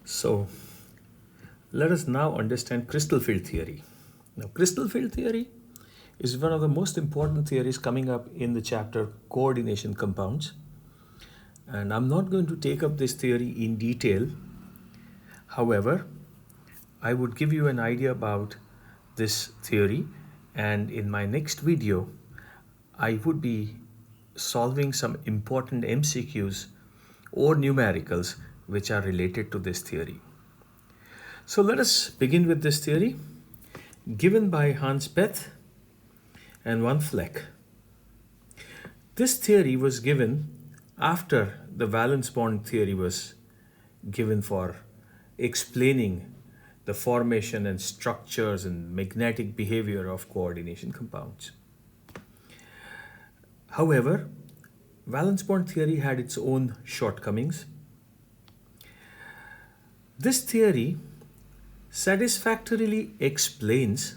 So let us now understand crystal field theory. Now, crystal field theory is one of the most important theories coming up in the chapter coordination compounds. And I'm not going to take up this theory in detail. However, I would give you an idea about this theory, and in my next video, I would be solving some important MCQs or numericals which are related to this theory. So let us begin with this theory given by Hans Bethe and von Fleck. This theory was given after the valence bond theory was given for explaining the formation and structures and magnetic behavior of coordination compounds. However, valence bond theory had its own shortcomings. This theory satisfactorily explains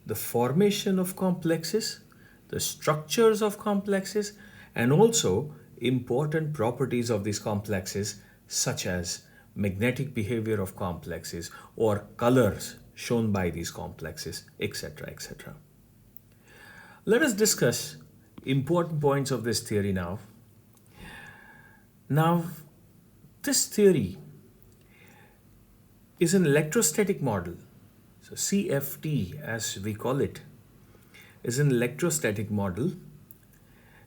the formation of complexes, the structures of complexes, and also important properties of these complexes, such as magnetic behavior of complexes or colors shown by these complexes, etc., etc. Let us discuss important points of this theory now. Now, this theory is an electrostatic model. So CFT, as we call it, is an electrostatic model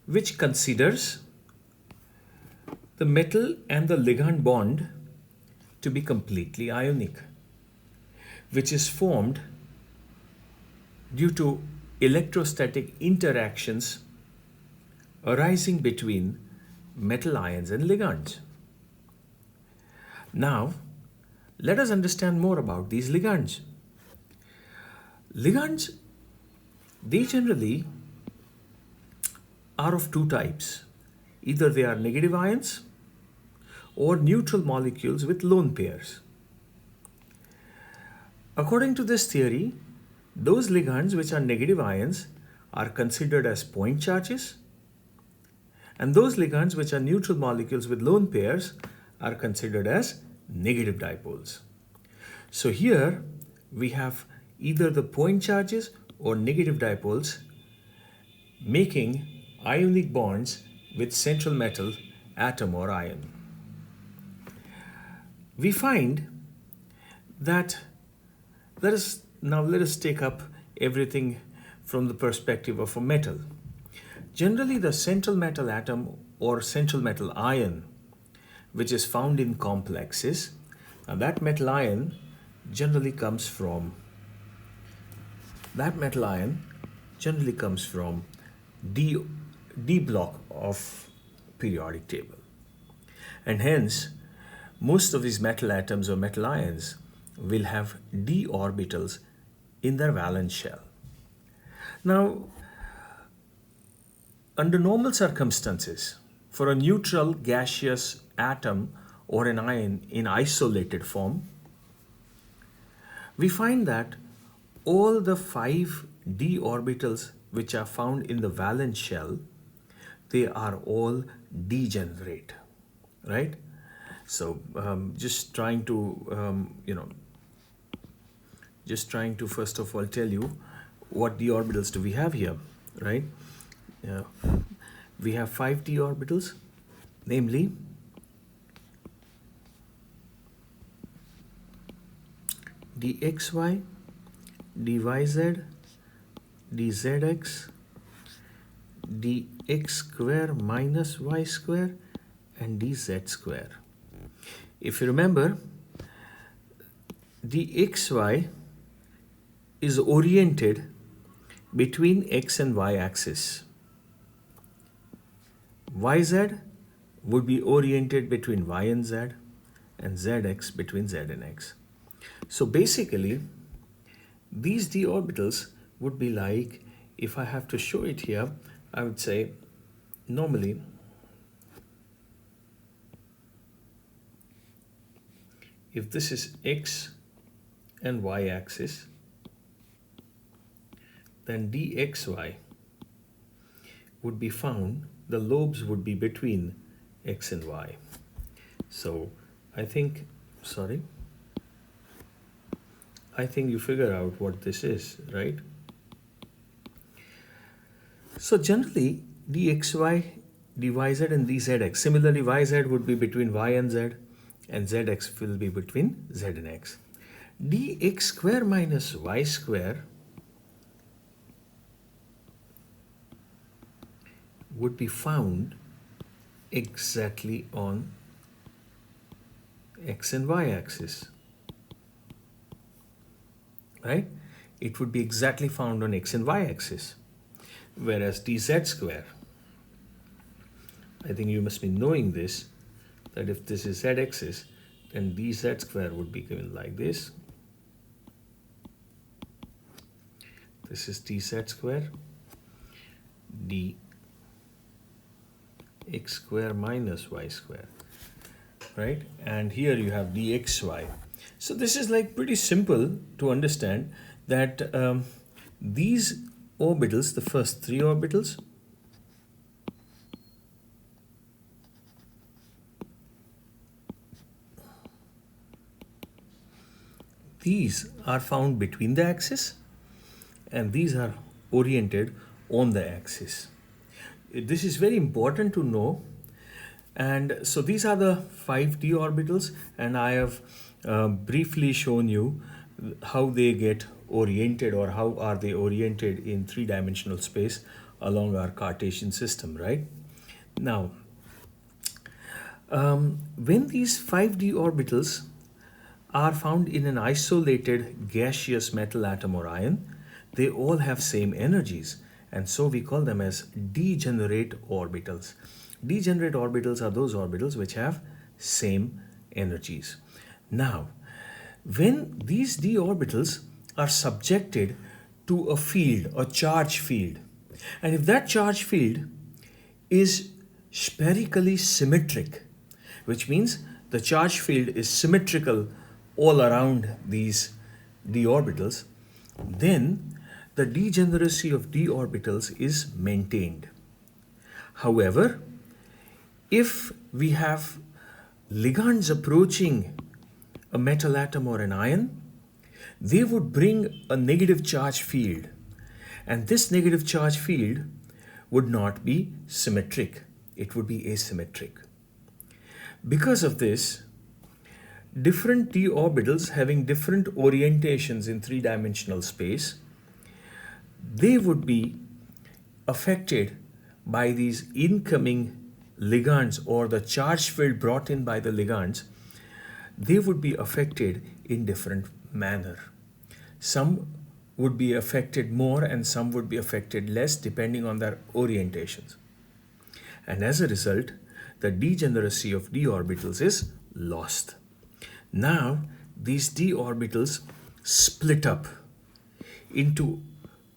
which considers the metal and the ligand bond to be completely ionic, which is formed due to electrostatic interactions arising between metal ions and ligands. Now, let us understand more about these ligands. Ligands, they generally are of two types. Either they are negative ions or neutral molecules with lone pairs. According to this theory, those ligands which are negative ions are considered as point charges, and those ligands which are neutral molecules with lone pairs are considered as negative dipoles. So here we have either the point charges or negative dipoles making ionic bonds with central metal atom or ion. We find that let us take up everything from the perspective of a metal. Generally, the central metal atom or central metal ion, which is found in complexes, and that metal ion generally comes from D block of periodic table, and hence most of these metal atoms or metal ions will have d orbitals in their valence shell. Now, under normal circumstances, for a neutral gaseous atom or an ion in isolated form, we find that all the 5 d orbitals which are found in the valence shell, they are all degenerate, right? So just trying to first of all tell you what d orbitals do we have here, right? We have 5 d orbitals, namely dxy, dyz, dzx, dx square minus y square, and dz square. If you remember, dxy is oriented between x and y axis. Yz would be oriented between y and z, and zx between z and x. So basically, these d orbitals would be like, if I have to show it here, I would say normally if this is x and y axis, then dxy would be found, the lobes would be between x and y. So I think Sorry. I think you figure out what this is, right? So generally, dxy, dyz and dzx. Similarly, yz would be between y and zx will be between z and x. Dx square minus y square would be found exactly on x and y axis, right? It would be exactly found on x and y axis. Whereas dz square, I think you must be knowing this, that if this is z-axis, then dz square would be given like this. This is dz square, dx square minus y square, right? And here you have dxy. So this is like pretty simple to understand that these orbitals, the first three orbitals, these are found between the axis and these are oriented on the axis. This is very important to know. And so these are the 5d orbitals, and I have briefly shown you how they get oriented, or how are they oriented in three-dimensional space along our Cartesian system, right? Now, when these 5d orbitals are found in an isolated gaseous metal atom or ion, they all have same energies, and so we call them as degenerate orbitals. Degenerate orbitals are those orbitals which have same energies. Now, when these d orbitals are subjected to a field, a charge field, and if that charge field is spherically symmetric, which means the charge field is symmetrical all around these d orbitals, then the degeneracy of d orbitals is maintained. However, if we have ligands approaching a metal atom or an ion, they would bring a negative charge field, and this negative charge field would not be symmetric, it would be asymmetric. Because of this, different d orbitals having different orientations in three-dimensional space, they would be affected by these incoming ligands, or the charge field brought in by the ligands. They would be affected in different manner. Some would be affected more and some would be affected less depending on their orientations. And as a result, the degeneracy of d orbitals is lost. Now, these d orbitals split up into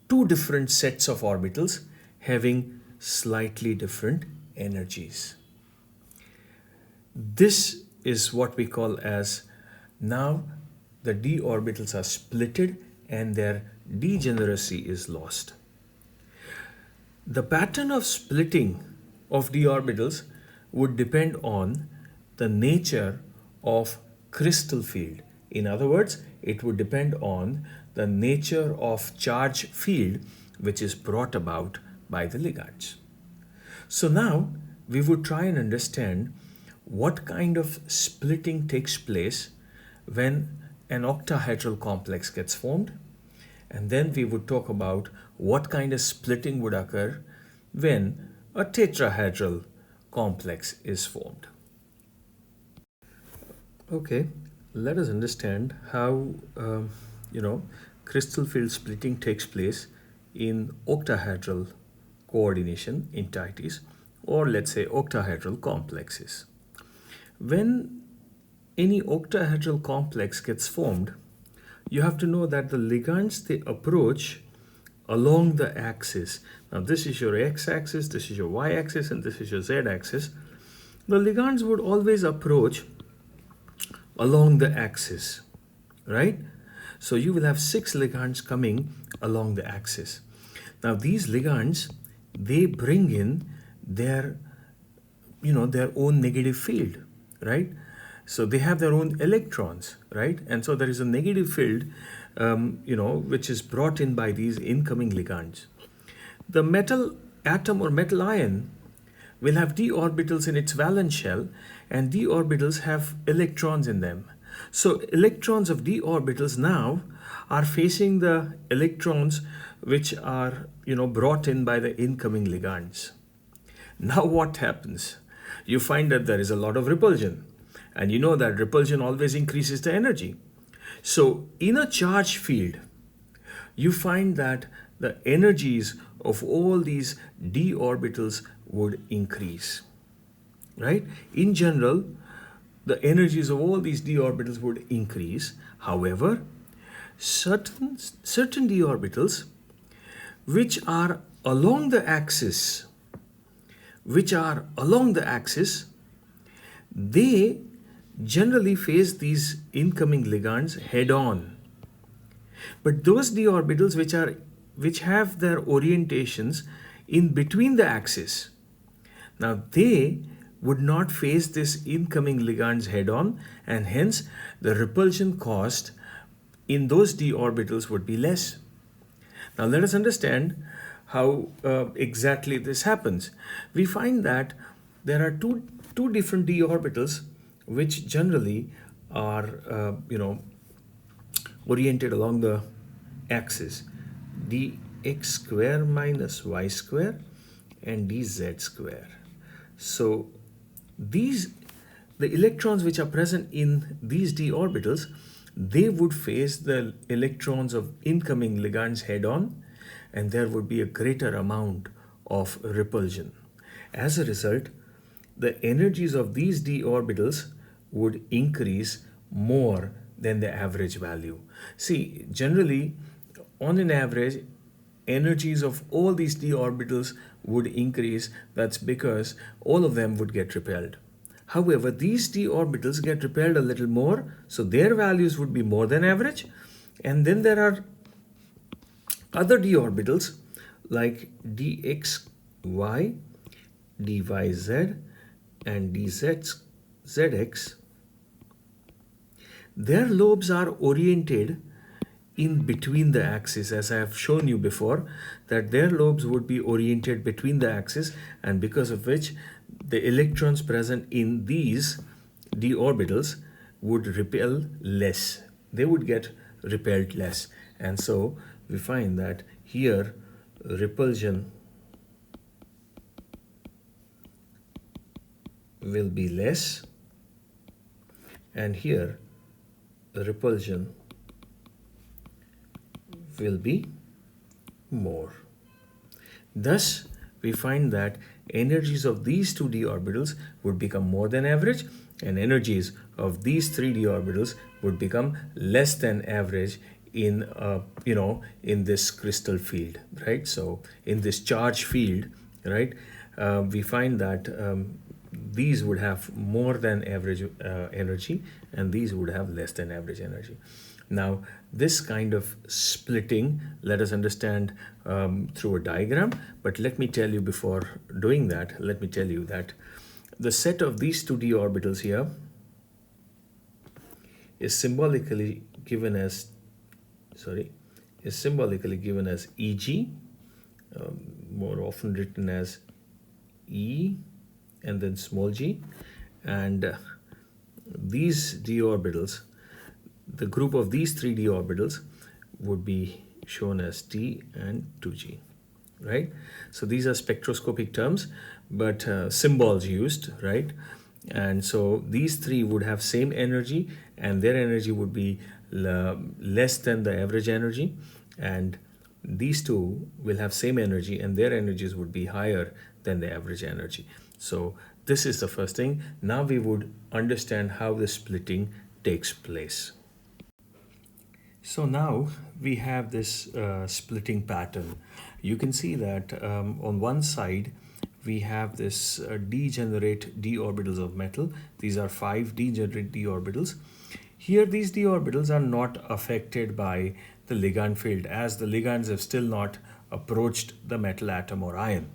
two different sets of orbitals having slightly different energies. This is what we call as, now the d orbitals are splitted and their degeneracy is lost. The pattern of splitting of d orbitals would depend on the nature of crystal field. In other words, it would depend on the nature of charge field which is brought about by the ligands. So now we would try and understand what kind of splitting takes place when an octahedral complex gets formed, and then we would talk about what kind of splitting would occur when a tetrahedral complex is formed. Okay, let us understand how crystal field splitting takes place in octahedral coordination entities, or let's say octahedral complexes. When any octahedral complex gets formed, you have to know that the ligands, they approach along the axis. Now this is your x-axis, this is your y-axis, and this is your z-axis. The ligands would always approach along the axis, right? So you will have 6 ligands coming along the axis. Now these ligands, they bring in their own negative field, right? So they have their own electrons, right? And so there is a negative field, which is brought in by these incoming ligands. The metal atom or metal ion will have d orbitals in its valence shell, and d orbitals have electrons in them. So electrons of d orbitals now are facing the electrons which are brought in by the incoming ligands. Now what happens? You find that there is a lot of repulsion, and you know that repulsion always increases the energy. So in a charge field, you find that the energies of all these d orbitals would increase, right? In general, the energies of all these d orbitals would increase. However, certain d orbitals which are along the axis, they generally face these incoming ligands head on. But those d orbitals which have their orientations in between the axis, now they would not face this incoming ligands head on, and hence the repulsion caused in those d orbitals would be less. Now let us understand how exactly this happens. We find that there are two different d orbitals which generally are oriented along the axis, dx square minus y square and dz square. So the electrons which are present in these d orbitals, they would face the electrons of incoming ligands head on, and there would be a greater amount of repulsion. As a result, the energies of these d orbitals would increase more than the average value. See, generally, on an average, energies of all these d orbitals would increase. That's because all of them would get repelled. However, these d orbitals get repelled a little more, so their values would be more than average. And then there are other d orbitals like dxy, dyz, and dzx. Their lobes are oriented in between the axis, as I have shown you before, that their lobes would be oriented between the axis, and because of which the electrons present in these d orbitals would repel less. They would get repelled less. And so we find that here repulsion will be less, and here repulsion will be more. Thus, we find that energies of these two d orbitals would become more than average, and energies of these three d orbitals would become less than average in in this crystal field, right? So in this charge field, right, we find that these would have more than average energy, and these would have less than average energy. Now, this kind of splitting, let us understand through a diagram. But let me tell you, before doing that, let me tell you that the set of these two d orbitals here is symbolically given as Eg, more often written as E and then small g, and these d orbitals, the group of these three d orbitals would be shown as T and 2g, right? So these are spectroscopic terms, but symbols used, right? And so these three would have same energy, and their energy would be less than the average energy, and these two will have same energy, and their energies would be higher than the average energy. So this is the first thing. Now we would understand how the splitting takes place. So now we have this splitting pattern. You can see that on one side we have this degenerate d orbitals of metal. These are 5 degenerate d orbitals. Here these d orbitals are not affected by the ligand field, as the ligands have still not approached the metal atom or ion.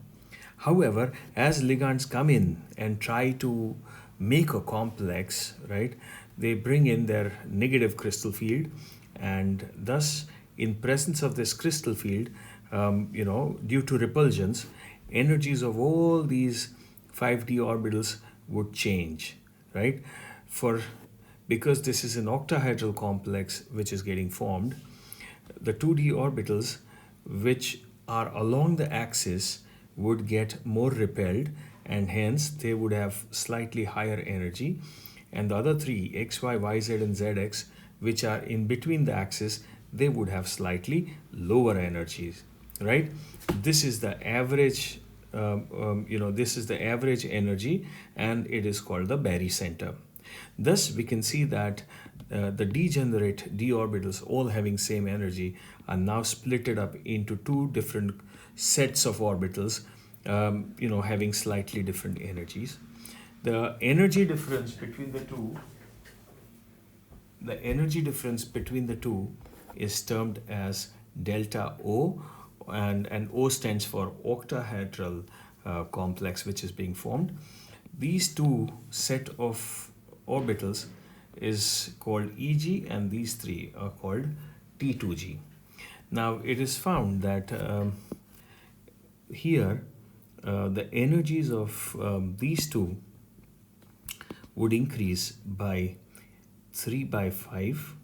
However, as ligands come in and try to make a complex, right, they bring in their negative crystal field, and thus in presence of this crystal field, due to repulsions, energies of all these 5d orbitals would change, right? For because this is an octahedral complex which is getting formed, the 2d orbitals which are along the axis would get more repelled, and hence they would have slightly higher energy, and the other three, xy, yz and zx, which are in between the axis, they would have slightly lower energies, right? This is the average, this is the average energy, and it is called the barycenter. Thus, we can see that the degenerate d orbitals, all having same energy, are now splitted up into two different sets of orbitals, having slightly different energies. The energy difference between the two is termed as delta O, and O stands for octahedral complex which is being formed. These two set of orbitals is called EG, and these three are called T2G. Now it is found that here the energies of these two would increase by 3 by 5,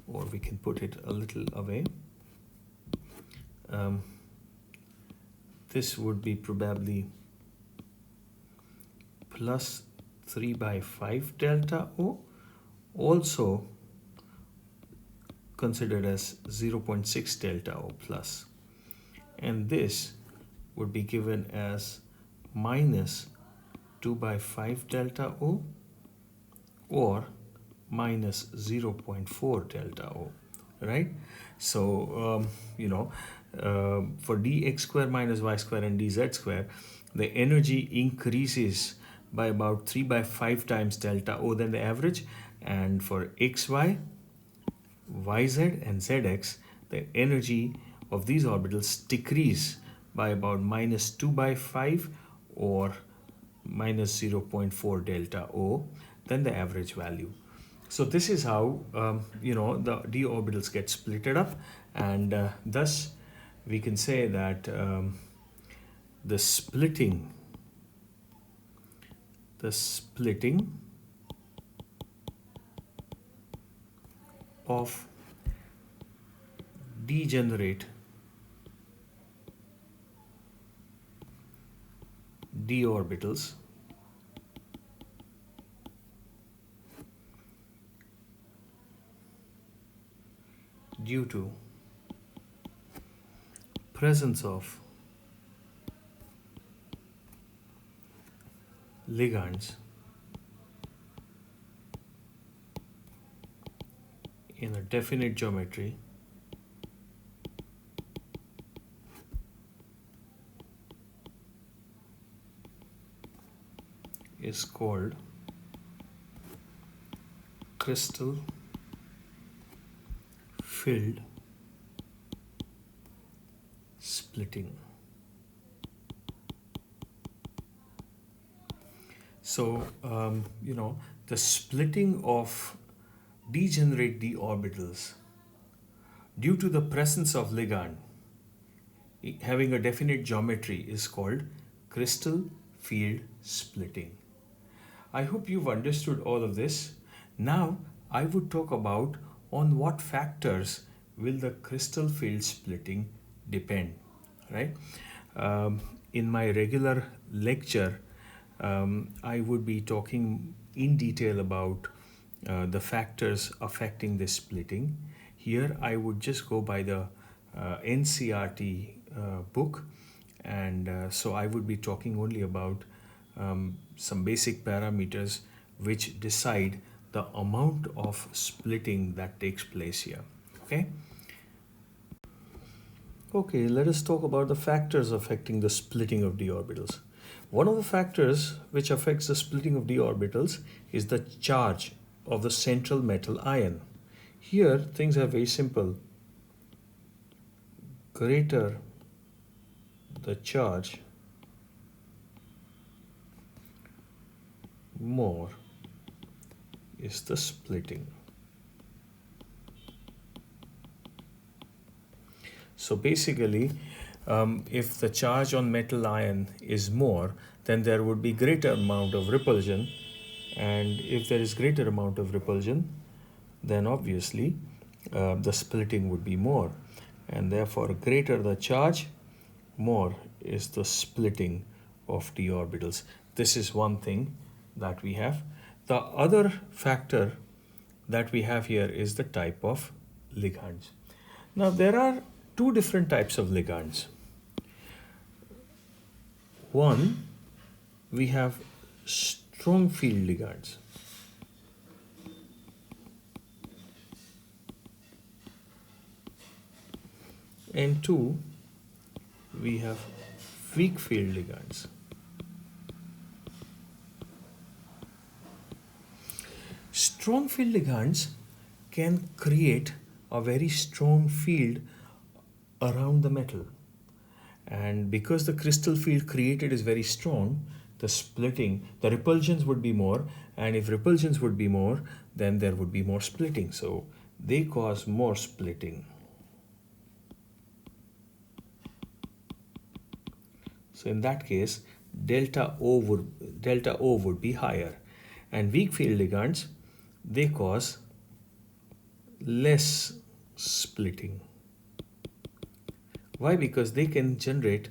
or we can put it a little away. This would be probably plus 3 by 5 delta O, also considered as 0.6 delta O plus, and this would be given as minus 2 by 5 delta O or minus 0.4 delta O, right? So, for dx square minus y square and dz square, the energy increases by about 3 by 5 times delta O than the average, and for xy, yz and zx, the energy of these orbitals decrease by about minus 2 by 5 or minus 0.4 delta O than the average value. So this is how the d orbitals get splitted up, and thus we can say that the splitting of degenerate d orbitals due to presence of ligands in a definite geometry is called crystal filled splitting. So, the splitting of degenerate d orbitals due to the presence of ligand having a definite geometry is called crystal field splitting. I hope you've understood all of this. Now, I would talk about on what factors will the crystal field splitting depend, right? In my regular lecture, I would be talking in detail about the factors affecting this splitting. Here, I would just go by the NCRT book, and so I would be talking only about some basic parameters which decide the amount of splitting that takes place here. Okay, let us talk about the factors affecting the splitting of d orbitals. One of the factors which affects the splitting of d orbitals is the charge of the central metal ion. Here, things are very simple. Greater the charge more is the splitting. So basically, if the charge on metal ion is more, then there would be greater amount of repulsion, and if there is greater amount of repulsion, then obviously the splitting would be more, and therefore greater the charge, more is the splitting of d orbitals. This is one thing that we have. The other factor that we have here is the type of ligands. Now there are two different types of ligands. One, we have strong field ligands. And two, we have weak field ligands. Strong field ligands can create a very strong field around the metal. And because the crystal field created is very strong, the splitting, the repulsions would be more, and if repulsions would be more, then there would be more splitting. So they cause more splitting. So in that case, delta O would be higher. And weak field ligands, they cause less splitting. Why? Because they can generate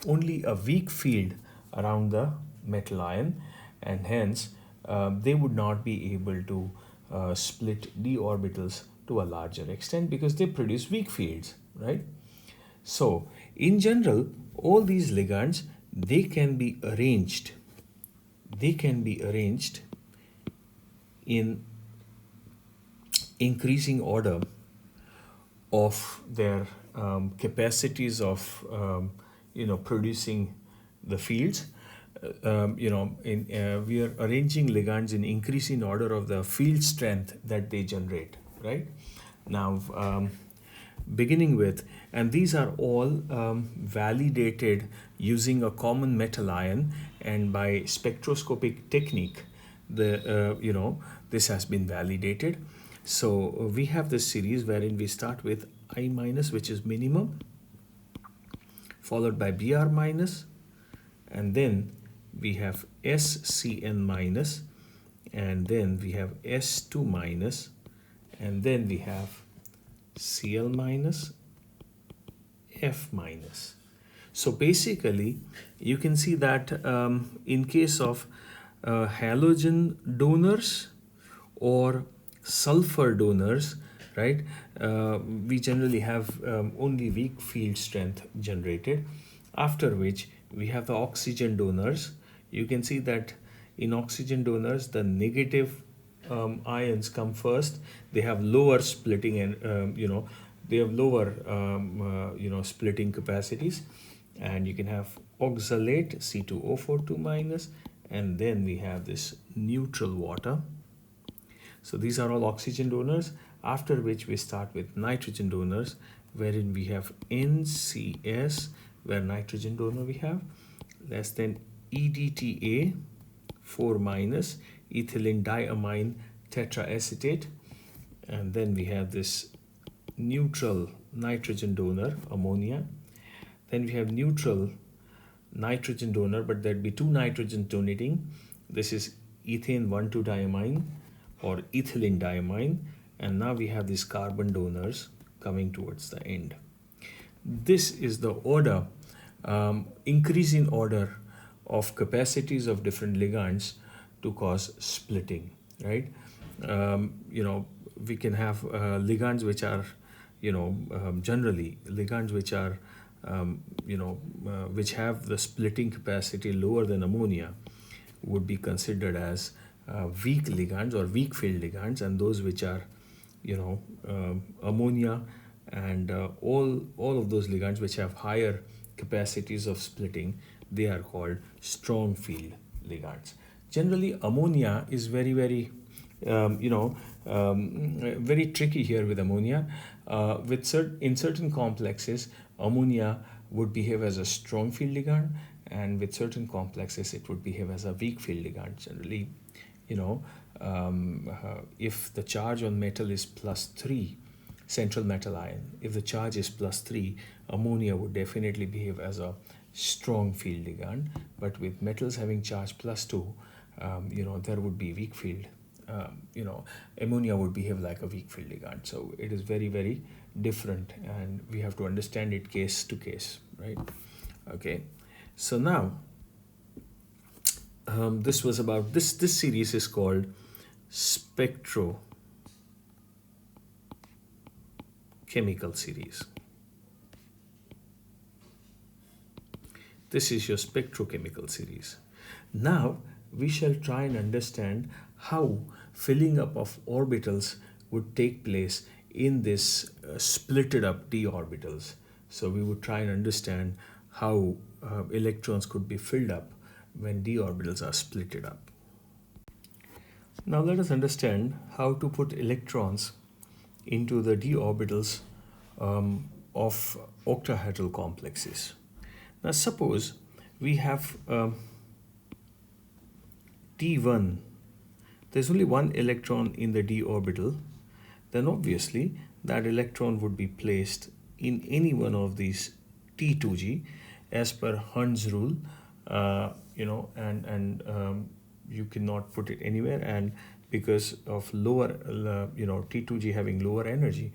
only a weak field around the metal ion, and hence they would not be able to split d orbitals to a larger extent because they produce weak fields, right? So in general, all these ligands, they can be arranged in increasing order of their capacities of producing the fields. We are arranging ligands in increasing order of the field strength that they generate, right? Now, beginning with, and these are all validated using a common metal ion, and by spectroscopic technique, this has been validated. So we have this series wherein we start with I minus, which is minimum, followed by Br minus, and then we have SCN minus, and then we have S2 minus, and then we have Cl minus, F minus. So basically, you can see that in case of halogen donors or sulfur donors, right, we generally have only weak field strength generated, after which we have the oxygen donors. You can see that in oxygen donors, the negative ions come first. They have lower splitting and they have lower splitting capacities, and you can have oxalate C2O42 minus, and then we have this neutral water. So these are all oxygen donors, after which we start with nitrogen donors, wherein we have NCS, where nitrogen donor we have less than EDTA 4 minus, ethylene diamine tetraacetate, and then we have this neutral nitrogen donor, ammonia. Then we have neutral nitrogen donor, but there'd be two nitrogen donating. This is ethane 1,2-diamine or ethylene diamine, and now we have these carbon donors coming towards the end. This is the order, increasing order of capacities of different ligands to cause splitting, right? We can have ligands which are, generally ligands which are, which have the splitting capacity lower than ammonia would be considered as weak ligands or weak field ligands, and those which are, ammonia and all of those ligands which have higher capacities of splitting, they are called strong field ligands. Generally, ammonia is very, very, very tricky here with ammonia. In certain complexes, ammonia would behave as a strong field ligand, and with certain complexes it would behave as a weak field ligand. Generally, you know, if the charge on metal is +3, central metal ion, if the charge is +3, ammonia would definitely behave as a strong field ligand. But with metals having charge +2, there would be weak field. Ammonia would behave like a weak field ligand. So it is very, very different, and we have to understand it case to case, right? Okay. So now, this was about this series is called spectrochemical series. This is your spectrochemical series. Now we shall try and understand how filling up of orbitals would take place in this splitted up d orbitals. So we would try and understand how electrons could be filled up when d orbitals are splitted up. Now let us understand how to put electrons into the d orbitals of octahedral complexes. Now suppose we have T1, there's only one electron in the d orbital, then obviously that electron would be placed in any one of these T2g as per Hund's rule, you cannot put it anywhere, and because of lower, T2g having lower energy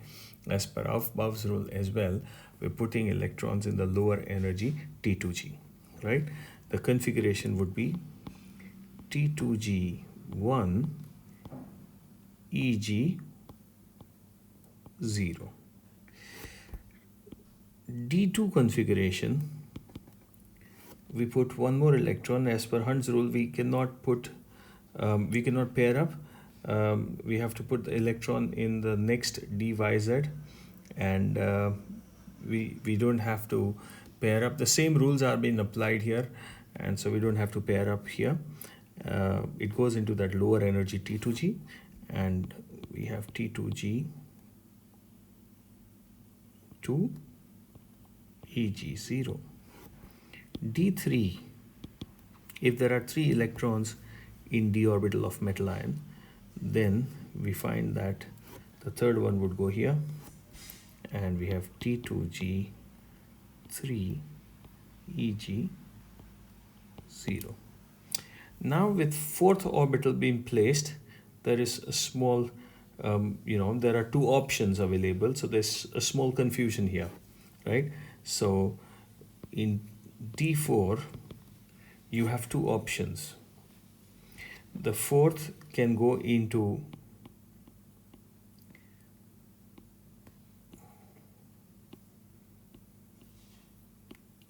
as per Bow's rule as well, we're putting electrons in the lower energy T2g, right? The configuration would be T2g1 EG0. D2 configuration, we put one more electron. As per Hund's rule, we cannot pair up. We have to put the electron in the next DYZ, and we don't have to pair up. The same rules are being applied here, and so we don't have to pair up here. It goes into that lower energy T2g, and we have T2g 2 EG0. D3, if there are 3 electrons in d orbital of metal ion, then we find that the third one would go here, and we have T2g 3 EG0. Now with fourth orbital being placed, there is a small, there are 2 options available. So there's a small confusion here, right? So in D4, you have 2 options. The fourth can go into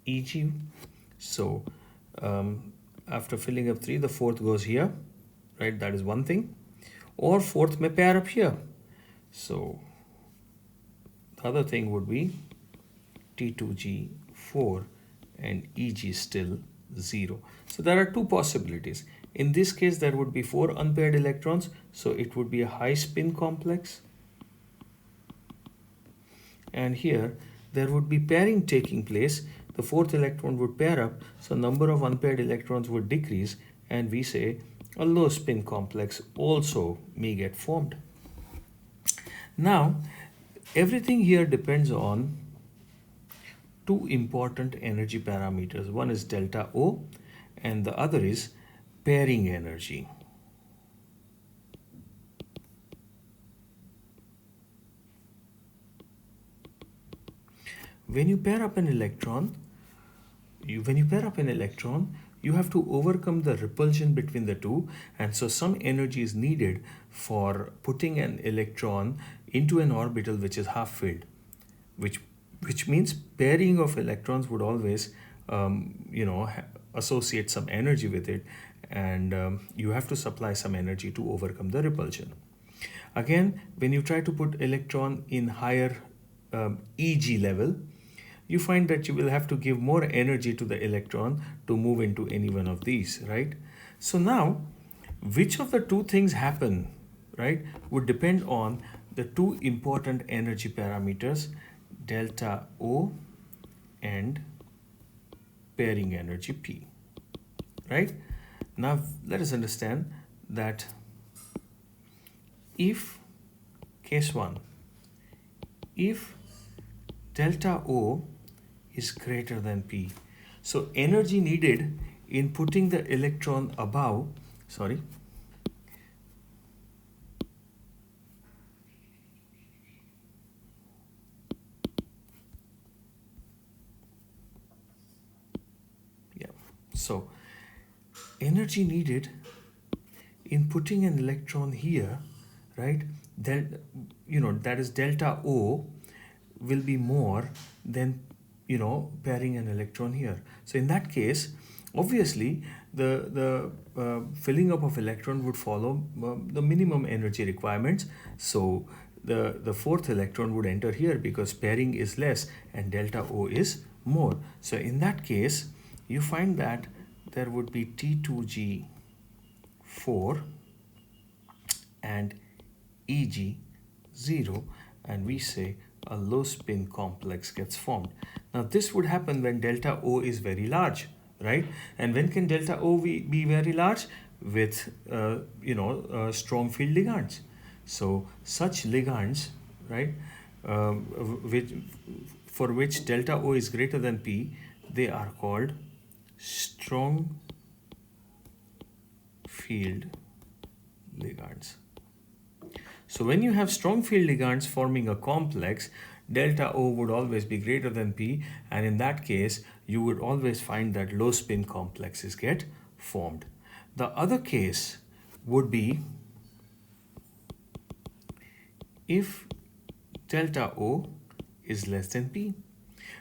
EG. So after filling up 3, the fourth goes here, right? That is one thing. Or fourth may pair up here. So the other thing would be T2g4 and EG still 0. So there are 2 possibilities. In this case, there would be 4 unpaired electrons, so it would be a high spin complex. And here, there would be pairing taking place. The fourth electron would pair up, so number of unpaired electrons would decrease, and we say a low spin complex also may get formed. Now, everything here depends on 2 important energy parameters. One is delta O, and the other is pairing energy. When you pair up an electron, you have to overcome the repulsion between the two, and so some energy is needed for putting an electron into an orbital which is half filled, which means pairing of electrons would always associate some energy with it, and you have to supply some energy to overcome the repulsion. Again, when you try to put electron in higher EG level, you find that you will have to give more energy to the electron to move into any one of these, right? So now, which of the 2 things happen, right, would depend on the 2 important energy parameters, delta O and pairing energy P, right? Now let us understand that if, case 1, if delta O is greater than P, so energy needed in putting the electron above, sorry, yeah, so energy needed in putting an electron here, right, then, that is delta O will be more than, pairing an electron here. So in that case, obviously, the filling up of electron would follow the minimum energy requirements. So the fourth electron would enter here because pairing is less and delta O is more. So in that case, you find that there would be T2G4 and EG0, and we say a low spin complex gets formed. Now this would happen when delta O is very large, right? And when can delta O be very large? With strong field ligands. So such ligands, right, which, for which delta O is greater than P, they are called strong field ligands. So when you have strong field ligands forming a complex, delta O would always be greater than P, and in that case, you would always find that low spin complexes get formed. The other case would be if delta O is less than P,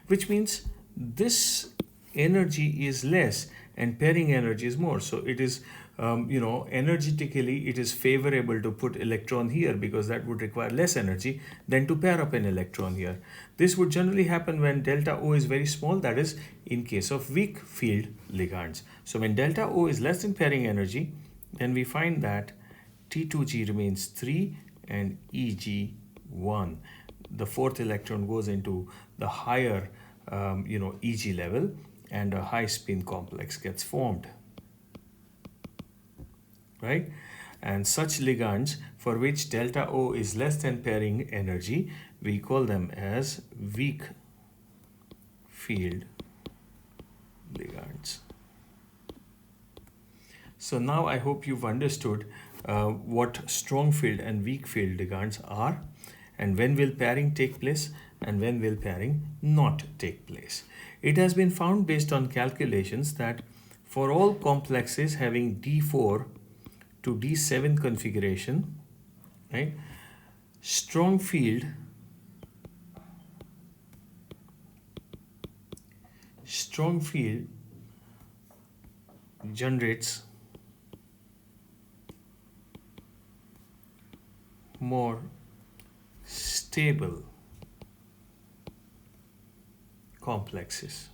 which means this energy is less and pairing energy is more. So it is, energetically it is favorable to put electron here because that would require less energy than to pair up an electron here. This would generally happen when delta O is very small, that is in case of weak field ligands. So when delta O is less than pairing energy, then we find that T2G remains 3 and EG 1. The fourth electron goes into the higher EG level and a high spin complex gets formed, right? And such ligands for which delta O is less than pairing energy, we call them as weak field ligands. So now I hope you've understood what strong field and weak field ligands are, and when will pairing take place and when will pairing not take place. It has been found based on calculations that for all complexes having D4 to D7 configuration, right, strong field generates more stable complexes.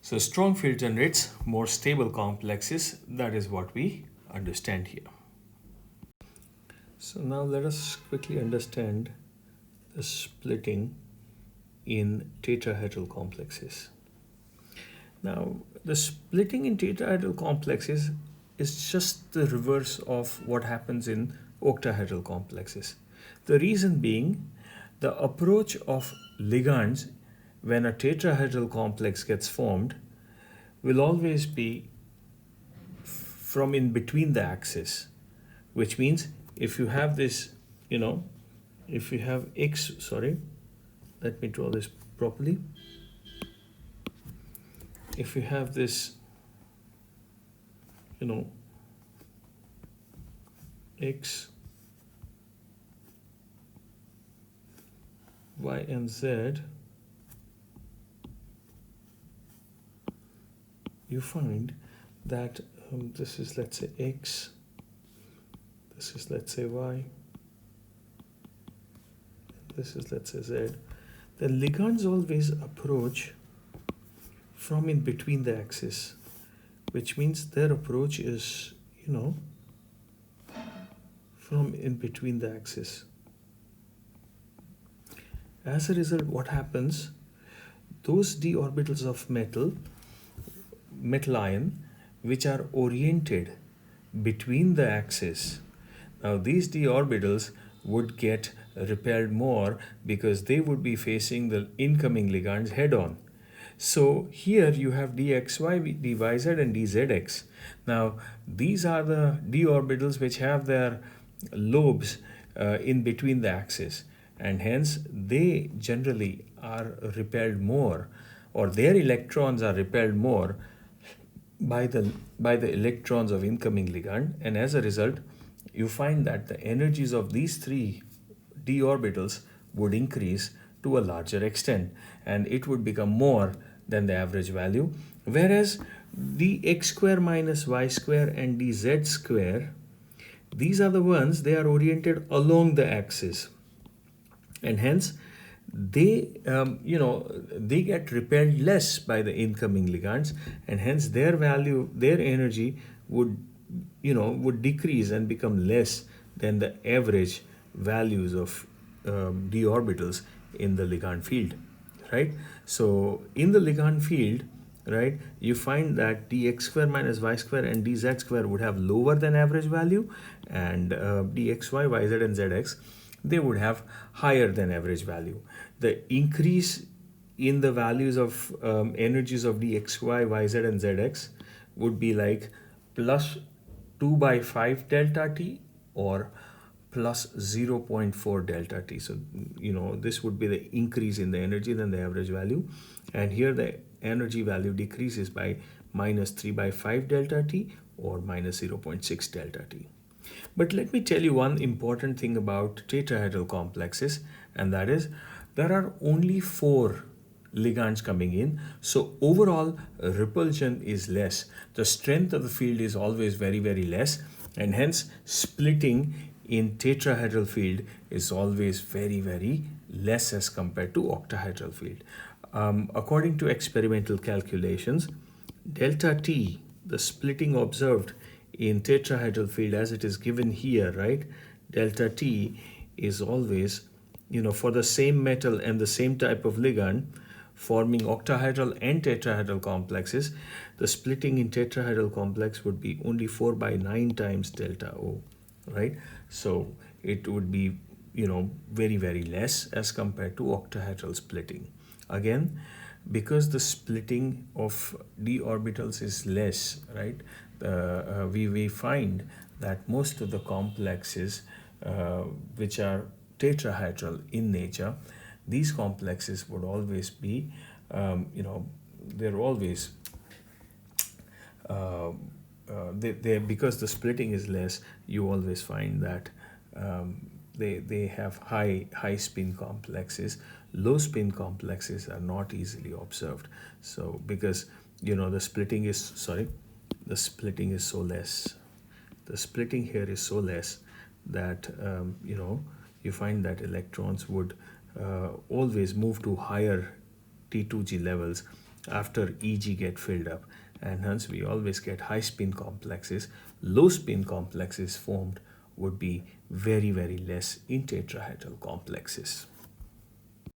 So strong field generates more stable complexes. That is what we understand here. So now let us quickly understand the splitting in tetrahedral complexes. Now, the splitting in tetrahedral complexes is just the reverse of what happens in octahedral complexes. The reason being, the approach of ligands when a tetrahedral complex gets formed will always be from in between the axis, which means if you have this, if you have X, let me draw this properly. If you have this, X, Y, and Z, you find that this is, let's say, X, this is, let's say, Y, this is, let's say, Z. The ligands always approach from in between the axis, which means their approach is, from in between the axis. As a result, what happens? Those d orbitals of metal ion, which are oriented between the axes. Now, these d orbitals would get repelled more because they would be facing the incoming ligands head on. So here you have dxy, dyz, and dzx. Now, these are the d orbitals which have their lobes in between the axes, and hence they generally are repelled more, or their electrons are repelled more by the electrons of incoming ligand, and as a result you find that the energies of these three d orbitals would increase to a larger extent, and it would become more than the average value, whereas dx square minus y square and dz square, these are the ones, they are oriented along the axis, and hence they they get repelled less by the incoming ligands, and hence their value, their energy would decrease and become less than the average values of d orbitals in the ligand field, right? So in the ligand field, right, you find that dx square minus y square and dz square would have lower than average value, and dxy, yz, and zx, they would have higher than average value. The increase in the values of energies of dxy, yz, and zx would be like plus 2 by 5 delta t or plus 0.4 delta t. So, this would be the increase in the energy than the average value. And here the energy value decreases by minus 3 by 5 delta t or minus 0.6 delta t. But let me tell you one important thing about tetrahedral complexes, and that is there are only 4 ligands coming in, so overall repulsion is less. The strength of the field is always very, very less, and hence splitting in tetrahedral field is always very, very less as compared to octahedral field. According to experimental calculations, delta T, the splitting observed in tetrahedral field as it is given here, right? Delta T is always, for the same metal and the same type of ligand forming octahedral and tetrahedral complexes, the splitting in tetrahedral complex would be only 4 by 9 times delta O, right? So it would be, very, very less as compared to octahedral splitting. Again, because the splitting of d orbitals is less, right? We find that most of the complexes which are tetrahedral in nature, these complexes would always be, they're always, because the splitting is less, you always find that they have high spin complexes. Low spin complexes are not easily observed. So because the splitting is so less. The splitting here is so less that you find that electrons would always move to higher T2G levels after EG get filled up, and hence we always get high spin complexes. Low spin complexes formed would be very, very less in tetrahedral complexes.